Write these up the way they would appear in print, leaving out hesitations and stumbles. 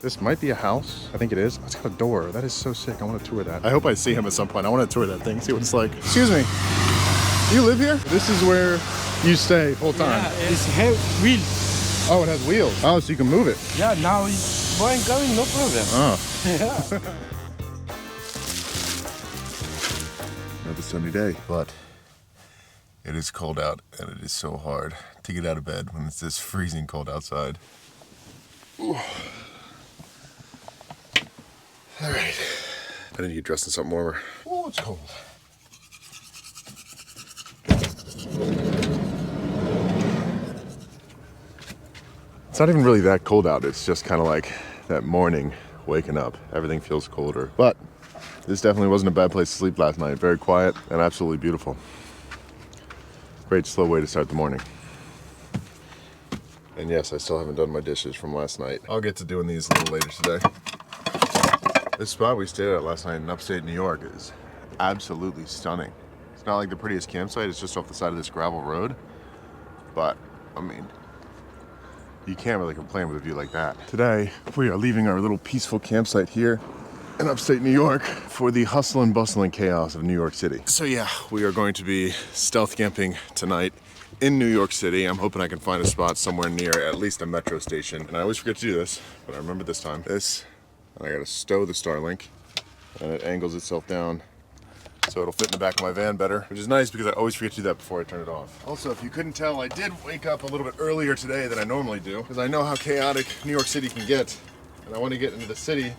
This might be a house. I think it is. It's got a door. That is so sick. I want to tour that. I hope I see him at some point. I want to tour that thing, see what it's like. Excuse me. You live here? This is where you stay full time? Yeah, it has wheels. Oh, it has wheels. Oh, so you can move it. Yeah, now it's going, no problem. Oh. Yeah. Another sunny day, but it is cold out and it is so hard to get out of bed when it's this freezing cold outside. Ooh. All right. I need to get dressed in something warmer. Oh, it's cold. It's not even really that cold out. It's just kind of like that morning waking up. Everything feels colder. But this definitely wasn't a bad place to sleep last night. Very quiet and absolutely beautiful. Great slow way to start the morning. And yes, I still haven't done my dishes from last night. I'll get to doing these a little later today. This spot we stayed at last night in upstate New York is absolutely stunning. It's not like the prettiest campsite, it's just off the side of this gravel road. But, I mean, you can't really complain with a view like that. Today, we are leaving our little peaceful campsite here in upstate New York for the hustle and bustle and chaos of New York City. So yeah, we are going to be stealth camping tonight in New York City. I'm hoping I can find a spot somewhere near at least a metro station. And I always forget to do this, but I remember this time. And I gotta stow the Starlink, and it angles itself down so it'll fit in the back of my van better, which is nice because I always forget to do that before I turn it off. Also, if you couldn't tell, I did wake up a little bit earlier today than I normally do because I know how chaotic New York City can get, and I want to get into the city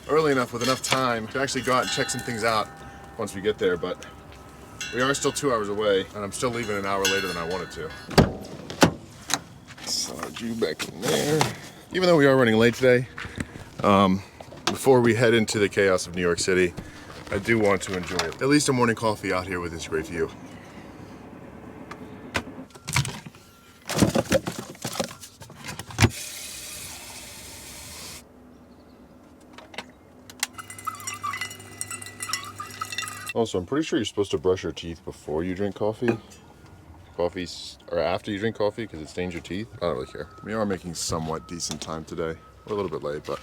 early enough with enough time to actually go out and check some things out once we get there. But we are still 2 hours away, and I'm still leaving an hour later than I wanted to. Slide you back in there. Even though we are running late today, before we head into the chaos of New York City, I do want to enjoy at least a morning coffee out here with this great view. Also, I'm pretty sure you're supposed to brush your teeth before you drink coffee. Or after you drink coffee because it stains your teeth. I don't really care. We are making somewhat decent time today. We're a little bit late, but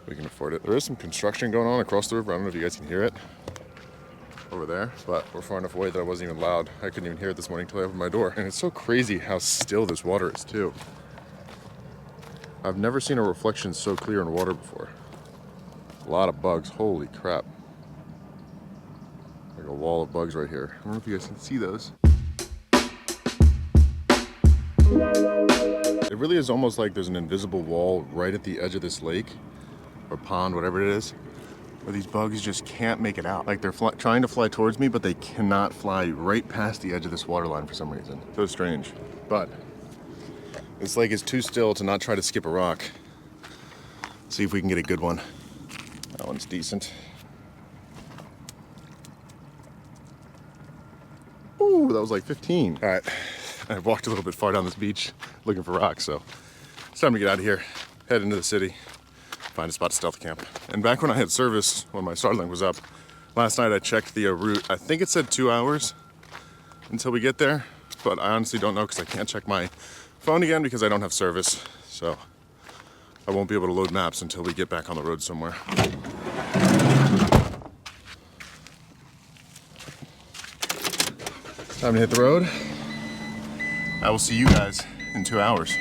we can afford it. There is some construction going on across the river. I don't know if you guys can hear it over there, but we're far enough away that it wasn't even loud. I couldn't even hear it this morning until I opened my door. And it's so crazy how still this water is too. I've never seen a reflection so clear in water before. A lot of bugs, holy crap. Like a wall of bugs right here. I don't know if you guys can see those. It really is almost like there's an invisible wall right at the edge of this lake or pond, whatever it is, where these bugs just can't make it out. Like they're trying to fly towards me, but they cannot fly right past the edge of this water line for some reason. So strange. But this lake is too still to not try to skip a rock. See if we can get a good one. That one's decent. Ooh, that was like 15. All right, I walked a little bit far down this beach looking for rocks, so it's time to get out of here, head into the city, find a spot to stealth camp. And back when I had service, when my Starlink was up, last night I checked the route. I think it said 2 hours until we get there, but I honestly don't know because I can't check my phone again because I don't have service. So I won't be able to load maps until we get back on the road somewhere. Time to hit the road. I will see you guys in 2 hours.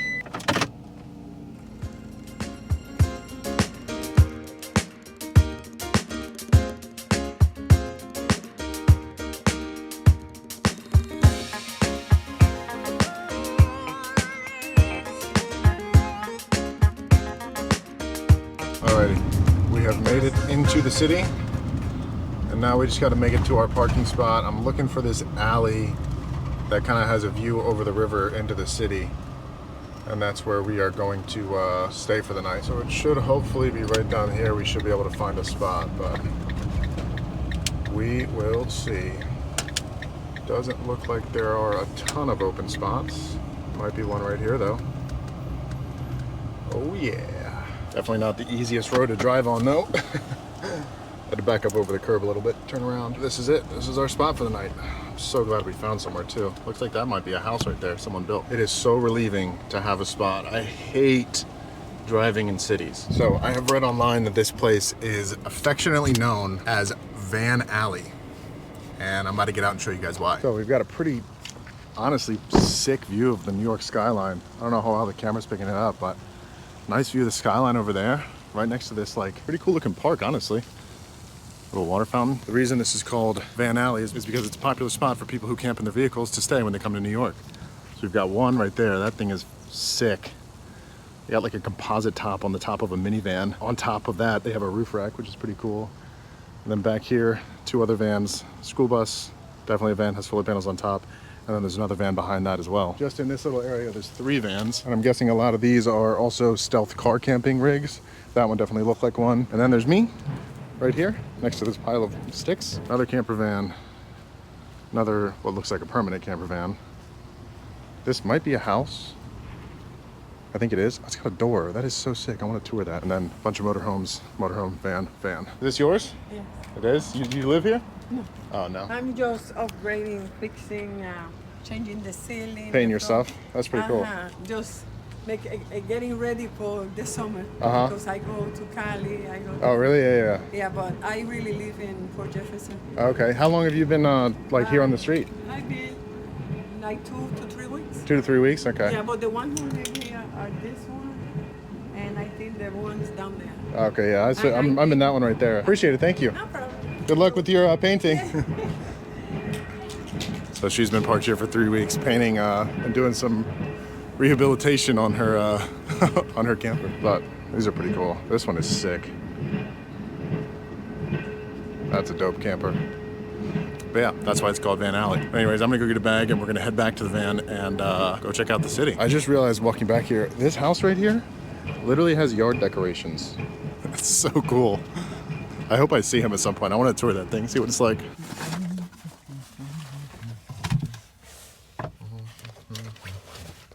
Alrighty, we have made it into the city, and now we just got to make it to our parking spot. I'm looking for this alley that kind of has a view over the river into the city, and that's where we are going to stay for the night. So it should hopefully be right down here. We should be able to find a spot, but we will see. Doesn't look like there are a ton of open spots. Might be one right here though. Oh yeah. Definitely not the easiest road to drive on though. Had to back up over the curb a little bit, turn around. This is it. This is our spot for the night. I'm so glad we found somewhere too. Looks like that might be a house right there someone built. It is so relieving to have a spot. I hate driving in cities. So I have read online that this place is affectionately known as Van Alley. And I'm about to get out and show you guys why. So we've got a pretty, honestly, sick view of the New York skyline. I don't know how well the camera's picking it up, but nice view of the skyline over there, right next to this like pretty cool looking park, honestly. Little water fountain. The reason this is called Van Alley is because it's a popular spot for people who camp in their vehicles to stay when they come to New York. So we've got one right there. That thing is sick. They got like a composite top on the top of a minivan. On top of that, they have a roof rack, which is pretty cool. And then back here, 2 other vans, school bus, definitely a van, has solar panels on top. And then there's another van behind that as well. Just in this little area, there's 3 vans. And I'm guessing a lot of these are also stealth car camping rigs. That one definitely looked like one. And then there's me, right here, next to this pile of sticks. Another camper van. Another, what looks like a permanent camper van. This might be a house. I think it is. It's got a door. That is so sick. I want to tour that. And then a bunch of motorhomes, motorhome, van. Is this yours? Yes. It is? You live here? No. Oh, no. I'm just upgrading, fixing, changing the ceiling. Painting your stuff? That's pretty cool. Just getting ready for the summer. Uh-huh. Because I go to Cali. I go to, Oh, really? Yeah. yeah, but I really live in Port Jefferson. Okay. How long have you been like here on the street? I've been like 2 to 3 weeks. 2 to 3 weeks? Okay. Yeah, but the ones who live here are this one, and I think the ones down there. Okay, yeah. I'm in that one right there. Appreciate it. Thank you. No problem. Good luck with your painting. So she's been parked here for 3 weeks painting and doing some rehabilitation on her on her camper. But these are pretty cool. This one is sick. That's a dope camper. But yeah, that's why it's called Van Alley. Anyways, I'm gonna go get a bag and we're gonna head back to the van and go check out the city. I just realized walking back here, this house right here literally has yard decorations. That's so cool. I hope I see him at some point. I want to tour that thing, see what it's like.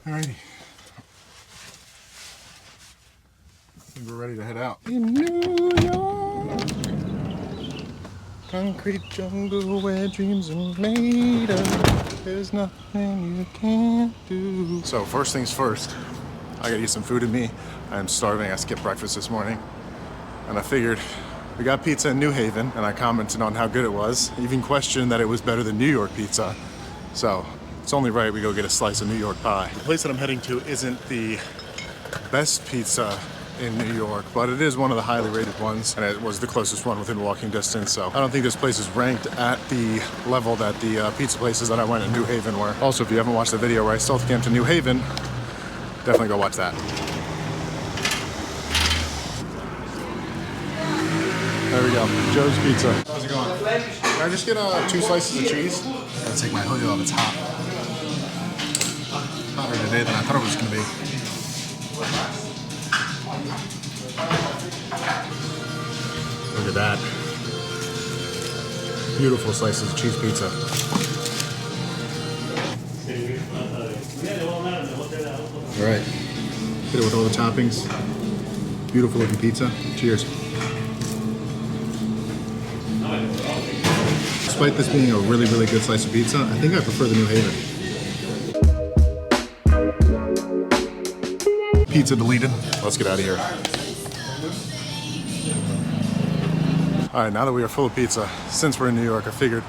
Alrighty. I think we're ready to head out. In New York, concrete jungle where dreams are made of. There's nothing you can't do. So first things first, I gotta eat some food in me. I'm starving. I skipped breakfast this morning. And I figured we got pizza in New Haven, and I commented on how good it was. I even questioned that it was better than New York pizza. So it's only right we go get a slice of New York pie. The place that I'm heading to isn't the best pizza in New York, but it is one of the highly rated ones, and it was the closest one within walking distance. So I don't think this place is ranked at the level that the pizza places that I went in New Haven were. Also, if you haven't watched the video where I stealth camped to New Haven, definitely go watch that. There we go, Joe's Pizza. How's it going? Can I just get 2 slices of cheese? Gotta take my hoodie off, it's hot. Hotter today than I thought it was gonna be. Look at that. Beautiful slices of cheese pizza. All right, hit it with all the toppings. Beautiful looking pizza. Cheers. Despite this being a really, really good slice of pizza, I think I prefer the New Haven. Pizza deleted. Let's get out of here. All right, now that we are full of pizza, since we're in New York, I figured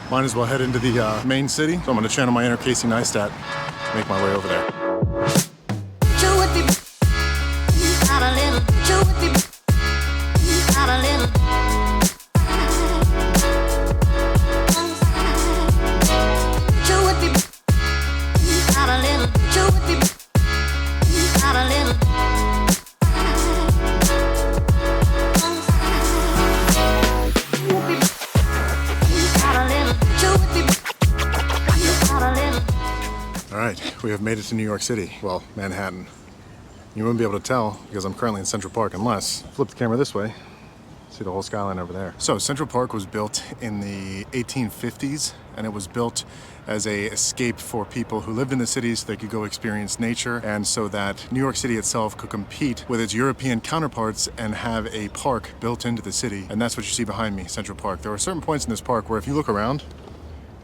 might as well head into the main city. So I'm gonna channel my inner Casey Neistat to make my way over there. We have made it to New York City. Well, Manhattan. You wouldn't be able to tell because I'm currently in Central Park unless flip the camera this way. See the whole skyline over there. So Central Park was built in the 1850s, and it was built as a escape for people who lived in the cities so they could go experience nature, and so that New York City itself could compete with its European counterparts and have a park built into the city. And that's what you see behind me, Central Park. There are certain points in this park where if you look around,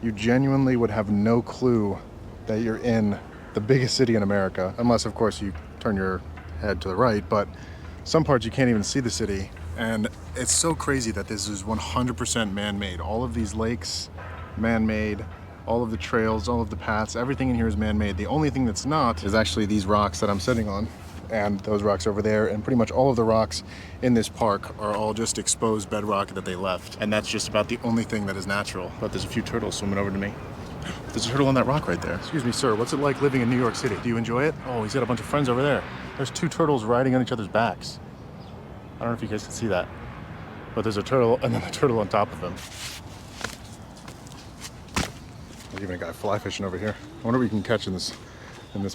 you genuinely would have no clue that you're in the biggest city in America, unless of course you turn your head to the right, but some parts you can't even see the city. And it's so crazy that this is 100% man-made. All of these lakes, man-made. All of the trails, all of the paths, everything in here is man-made. The only thing that's not is actually these rocks that I'm sitting on, and those rocks over there, and pretty much all of the rocks in this park are all just exposed bedrock that they left. And that's just about the only thing that is natural. But there's a few turtles swimming over to me. There's a turtle on that rock right there. Excuse me, sir, what's it like living in New York City? Do you enjoy it? Oh, he's got a bunch of friends over there. There's two turtles riding on each other's backs. I don't know if you guys can see that, but there's a turtle and then a turtle on top of him. There's even a guy fly fishing over here. I wonder what we can catch in this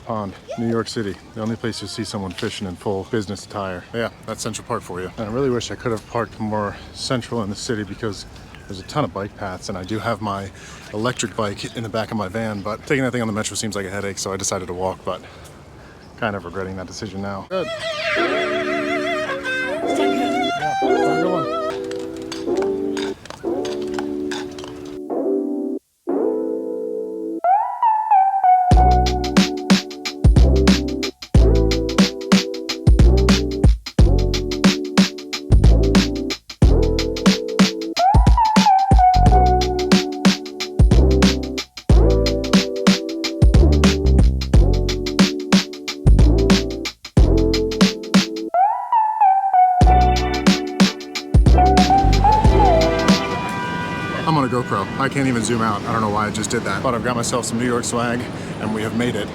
pond. New York City, the only place you see someone fishing in full business attire. Yeah, that's Central Park for you. And I really wish I could have parked more central in the city because there's a ton of bike paths, and I do have my electric bike in the back of my van, but taking that thing on the metro seems like a headache, so I decided to walk, but kind of regretting that decision now. Good. Yeah, have a good one. I'm on a GoPro. I can't even zoom out. I don't know why I just did that. But I've got myself some New York swag, and we have made it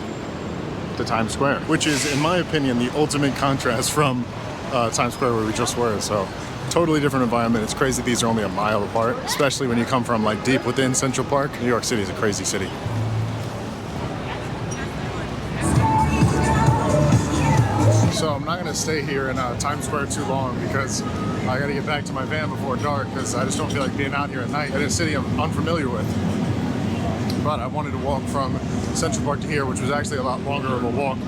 to Times Square, which is, in my opinion, the ultimate contrast from Times Square where we just were. So totally different environment. It's crazy these are only a mile apart, especially when you come from like deep within Central Park. New York City is a crazy city. So I'm not gonna stay here in Times Square too long because I gotta get back to my van before dark because I just don't feel like being out here at night in a city I'm unfamiliar with. But I wanted to walk from Central Park to here, which was actually a lot longer of a walk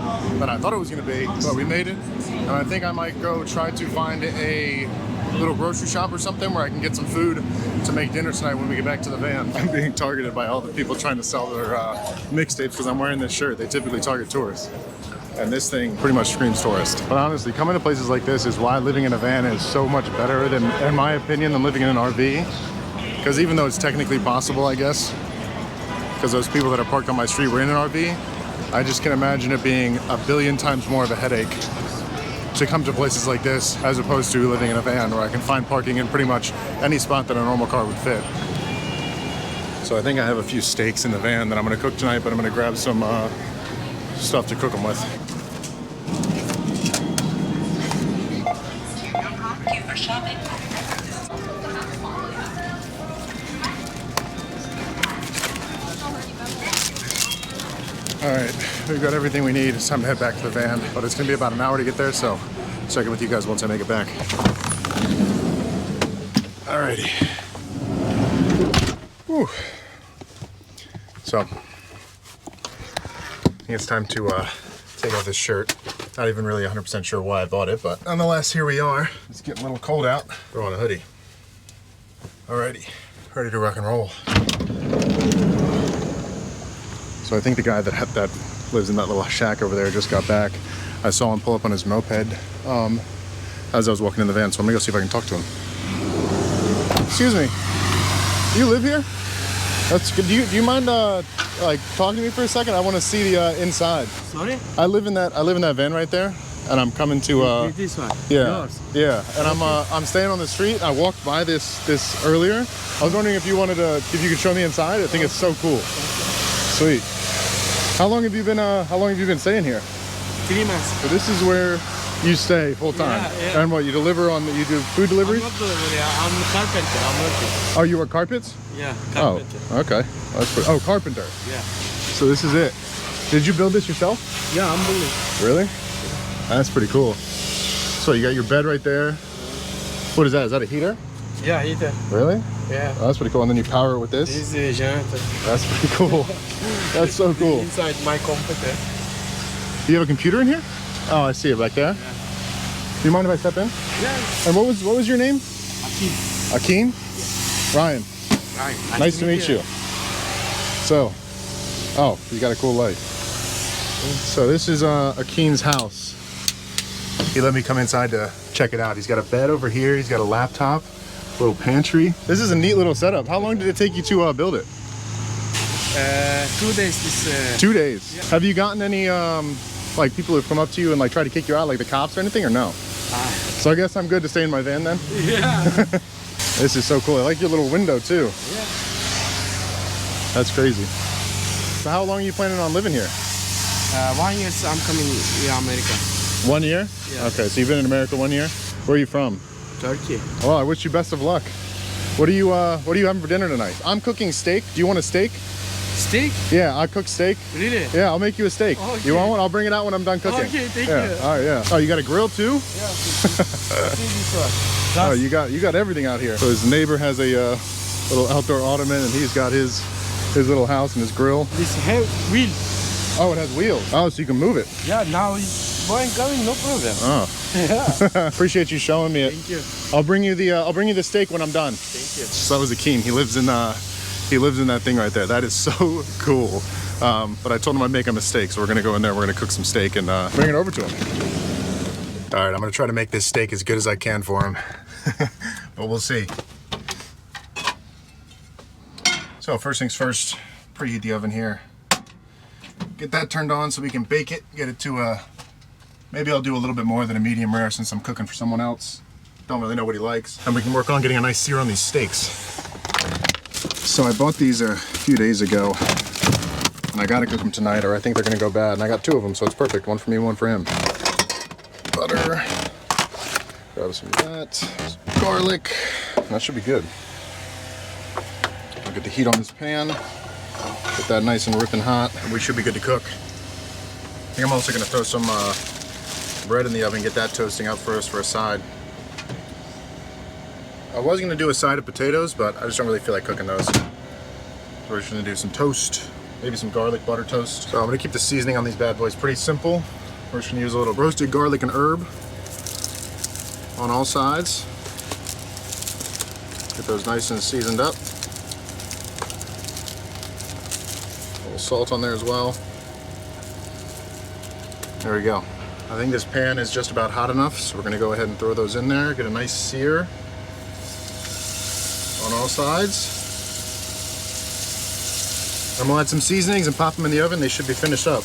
than I thought it was gonna be, but we made it. And I think I might go try to find a little grocery shop or something where I can get some food to make dinner tonight when we get back to the van. I'm being targeted by all the people trying to sell their mixtapes because I'm wearing this shirt. They typically target tourists. And this thing pretty much screams tourist. But honestly, coming to places like this is why living in a van is so much better than, in my opinion, than living in an RV. Because even though it's technically possible, I guess, because those people that are parked on my street were in an RV, I just can imagine it being a billion times more of a headache to come to places like this as opposed to living in a van where I can find parking in pretty much any spot that a normal car would fit. So I think I have a few steaks in the van that I'm gonna cook tonight, but I'm gonna grab some stuff to cook them with. All right, we've got everything we need. It's time to head back to the van, but it's gonna be about an hour to get there, so I'll check in with you guys once I make it back. Alrighty. Whew. So, I think it's time to take off this shirt. Not even really 100% sure why I bought it, but nonetheless, here we are. It's getting a little cold out. Throw on a hoodie. Alrighty, ready to rock and roll. So I think the guy that lives in that little shack over there just got back. I saw him pull up on his moped as I was walking in the van, so I'm gonna go see if I can talk to him. Excuse me, do you live here? That's good. Do you mind like talking to me for a second? I want to see the inside. Sorry? I live in that van right there, and I'm coming to This one? yeah, Yours? yeah. And I'm staying on the street. I walked by this earlier. I was wondering if you could show me inside. I think it's so cool. Sweet. How long have you been staying here? 3 months. So this is where you stay full time. Yeah. And what, you do food deliveries? I'm not delivery. I'm a carpenter. I'm working. Oh, you are carpets? Yeah, carpenter. Oh, okay. Carpenter. Yeah. So this is it. Did you build this yourself? Yeah, I'm building. Really? That's pretty cool. So you got your bed right there. What is that? Is that a heater? Yeah, heater. Really? Yeah. Oh, that's pretty cool. And then you power it with this? This is a generator. That's pretty cool. That's so cool. Inside my computer. Do you have a computer in here? Oh, I see it back there. Yeah. Do you mind if I step in? Yeah. And what was your name? Akin. Akin? Ryan. Right. Nice to meet you. So, oh, you got a cool light. So this is Akin's house. he let me come inside to check it out. He's got a bed over here. He's got a laptop, little pantry. This is a neat little setup. How long did it take you to build it? 2 days. 2 days. Yeah. Have you gotten any like people who've come up to you and like try to kick you out, like the cops or anything, or no? So I guess I'm good to stay in my van then? Yeah. This is so cool. I like your little window too. Yeah. That's crazy. So how long are you planning on living here? 1 year I'm coming to America. 1 year? Yeah. Okay, so you've been in America 1 year? Where are you from? Turkey. Well, I wish you best of luck. What are you having for dinner tonight? I'm cooking steak. Do you want a steak? Steak? Yeah, I cook steak. Really? Yeah, I'll make you a steak. Okay. You want one? I'll bring it out when I'm done cooking. Okay, thank yeah. you. All right, yeah. Oh, you got a grill too? Yeah. This one. Oh, you got everything out here. So his neighbor has a little outdoor ottoman, and he's got his little house and his grill. This has wheel. Oh, it has wheels. Oh, so you can move it. Yeah, now it's going coming, no problem. Oh. Yeah. Appreciate you showing me it. Thank you. I'll bring you the steak when I'm done. Thank you. So that was Akeem. He lives in that thing right there. That is so cool. But I told him I'd make a mistake, so we're gonna go in there. We're gonna cook some steak and bring it over to him. All right, I'm gonna try to make this steak as good as I can for him, but we'll see. So first things first, preheat the oven here. Get that turned on so we can bake it. Get it to maybe I'll do a little bit more than a medium rare since I'm cooking for someone else. Don't really know what he likes. And we can work on getting a nice sear on these steaks. So I bought these a few days ago, and I gotta cook them tonight or I think they're gonna go bad. And I got 2 of them, so it's perfect. One for me, one for him. Butter. Grab some of that. Some garlic. That should be good. I'll get the heat on this pan. Get that nice and ripping hot, and we should be good to cook. I think I'm also gonna throw some bread in the oven, get that toasting up for us for a side. I was gonna do a side of potatoes, but I just don't really feel like cooking those. So we're just gonna do some toast, maybe some garlic butter toast. So I'm gonna keep the seasoning on these bad boys pretty simple. We're just gonna use a little roasted garlic and herb on all sides. Get those nice and seasoned up. A little salt on there as well. There we go. I think this pan is just about hot enough, so we're gonna go ahead and throw those in there, get a nice sear on all sides. I'm gonna add some seasonings and pop them in the oven. They should be finished up.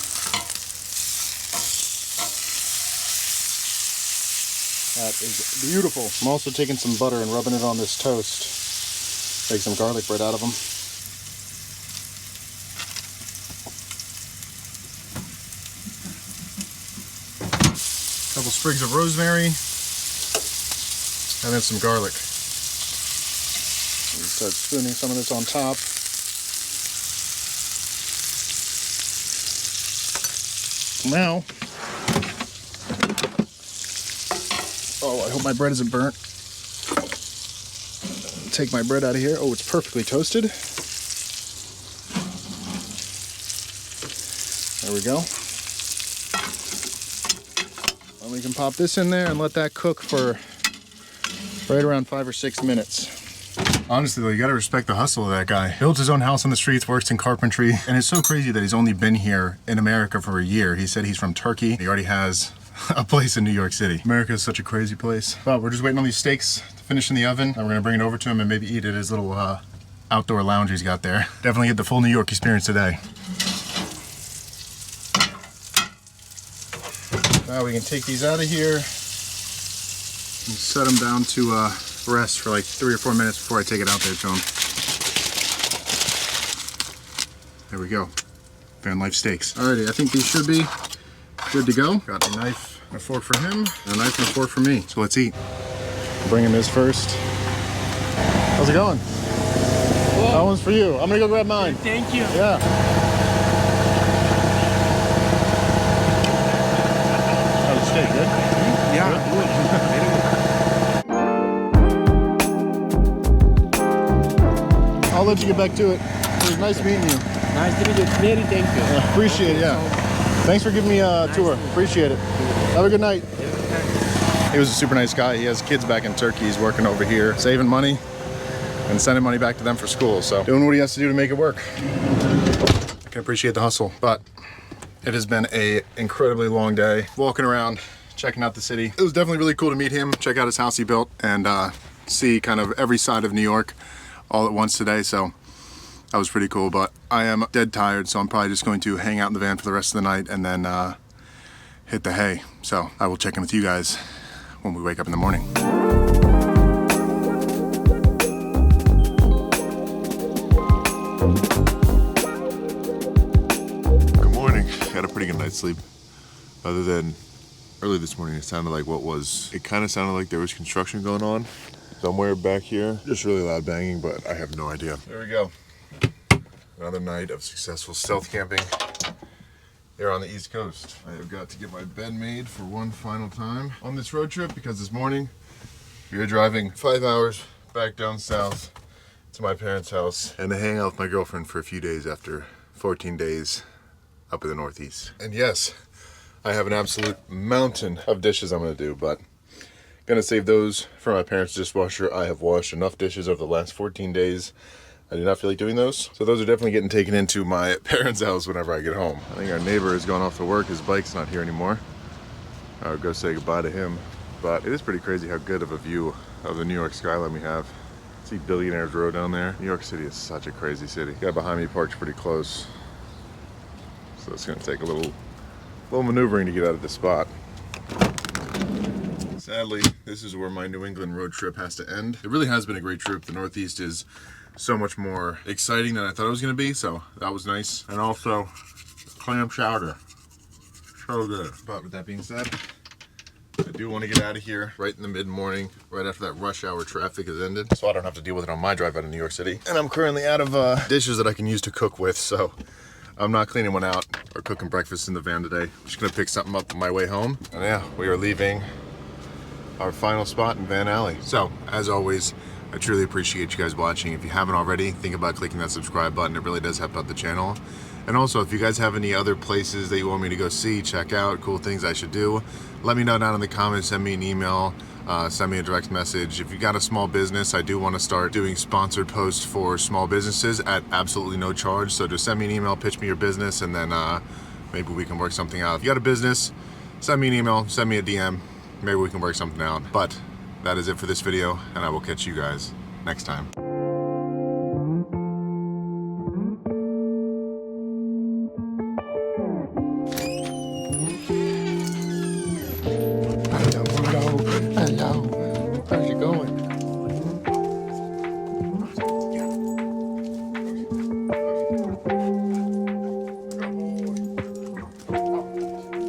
That is beautiful. I'm also taking some butter and rubbing it on this toast. Take some garlic bread out of them. Couple sprigs of rosemary, and then some garlic. Start spooning some of this on top. Now, oh, I hope my bread isn't burnt. Take my bread out of here. Oh, it's perfectly toasted. There we go. And we can pop this in there and let that cook for right around 5 or 6 minutes. Honestly though, you gotta respect the hustle of that guy. Builds his own house on the streets, works in carpentry, and it's so crazy that he's only been here in America for a year. He said he's from Turkey. He already has a place in New York City. America is such a crazy place. But we're just waiting on these steaks to finish in the oven, and we're gonna bring it over to him and maybe eat at his little outdoor lounge he's got there. Definitely get the full New York experience today. Now we can take these out of here and set them down to rest for like 3 or 4 minutes before I take it out there to him. There we go. Van Life steaks. Alrighty, I think these should be good to go. Got a knife and a fork for him, and a knife and a fork for me. So let's eat. Bring him his first. How's it going? Whoa. That one's for you. I'm gonna go grab mine. Thank you. Yeah. How's the steak, good? Yeah, good. Very good. I'll let you get back to it. It was nice meeting you. Nice to meet you. Very thank you. Yeah, appreciate it, yeah. Thanks for giving me a tour. Appreciate it. Have a good night. He was a super nice guy. He has kids back in Turkey. He's working over here, saving money and sending money back to them for school. So doing what he has to do to make it work. I can appreciate the hustle, but it has been an incredibly long day. Walking around checking out the city. It was definitely really cool to meet him, check out his house he built, and see kind of every side of New York all at once today. So that was pretty cool, but I am dead tired, so I'm probably just going to hang out in the van for the rest of the night and then hit the hay. So I will check in with you guys when we wake up in the morning. Good morning. Had a pretty good night's sleep. Other than early this morning, it sounded like it kind of sounded like there was construction going on somewhere back here. Just really loud banging, but I have no idea. There we go. Another night of successful stealth camping here on the East Coast. I have got to get my bed made for one final time on this road trip because this morning we are driving 5 hours back down south to my parents' house and to hang out with my girlfriend for a few days after 14 days up in the Northeast. And yes, I have an absolute mountain of dishes I'm gonna do, but gonna save those for my parents' dishwasher. I have washed enough dishes over the last 14 days. I do not feel like doing those. So those are definitely getting taken into my parents' house whenever I get home. I think our neighbor has gone off to work. His bike's not here anymore. I'll go say goodbye to him. But it is pretty crazy how good of a view of the New York skyline we have. See Billionaires Row down there. New York City is such a crazy city. The guy behind me parks pretty close. So it's gonna take a little maneuvering to get out of this spot. Sadly, this is where my New England road trip has to end. It really has been a great trip. The Northeast is so much more exciting than I thought it was going to be, so that was nice. And also, clam chowder. So good. But with that being said, I do want to get out of here right in the mid-morning, right after that rush hour traffic has ended, so I don't have to deal with it on my drive out of New York City. And I'm currently out of dishes that I can use to cook with, so I'm not cleaning one out or cooking breakfast in the van today. I'm just going to pick something up on my way home. And yeah, we are leaving our final spot in Van Alley. So, as always, I truly appreciate you guys watching. If you haven't already, think about clicking that subscribe button. It really does help out the channel. And also, if you guys have any other places that you want me to go see, check out, cool things I should do, let me know down in the comments, send me an email, send me a direct message. If you got a small business, I do want to start doing sponsored posts for small businesses at absolutely no charge. So just send me an email, pitch me your business, and then maybe we can work something out. If you got a business, send me an email, send me a DM, maybe we can work something out. But that is it for this video, and I will catch you guys next time.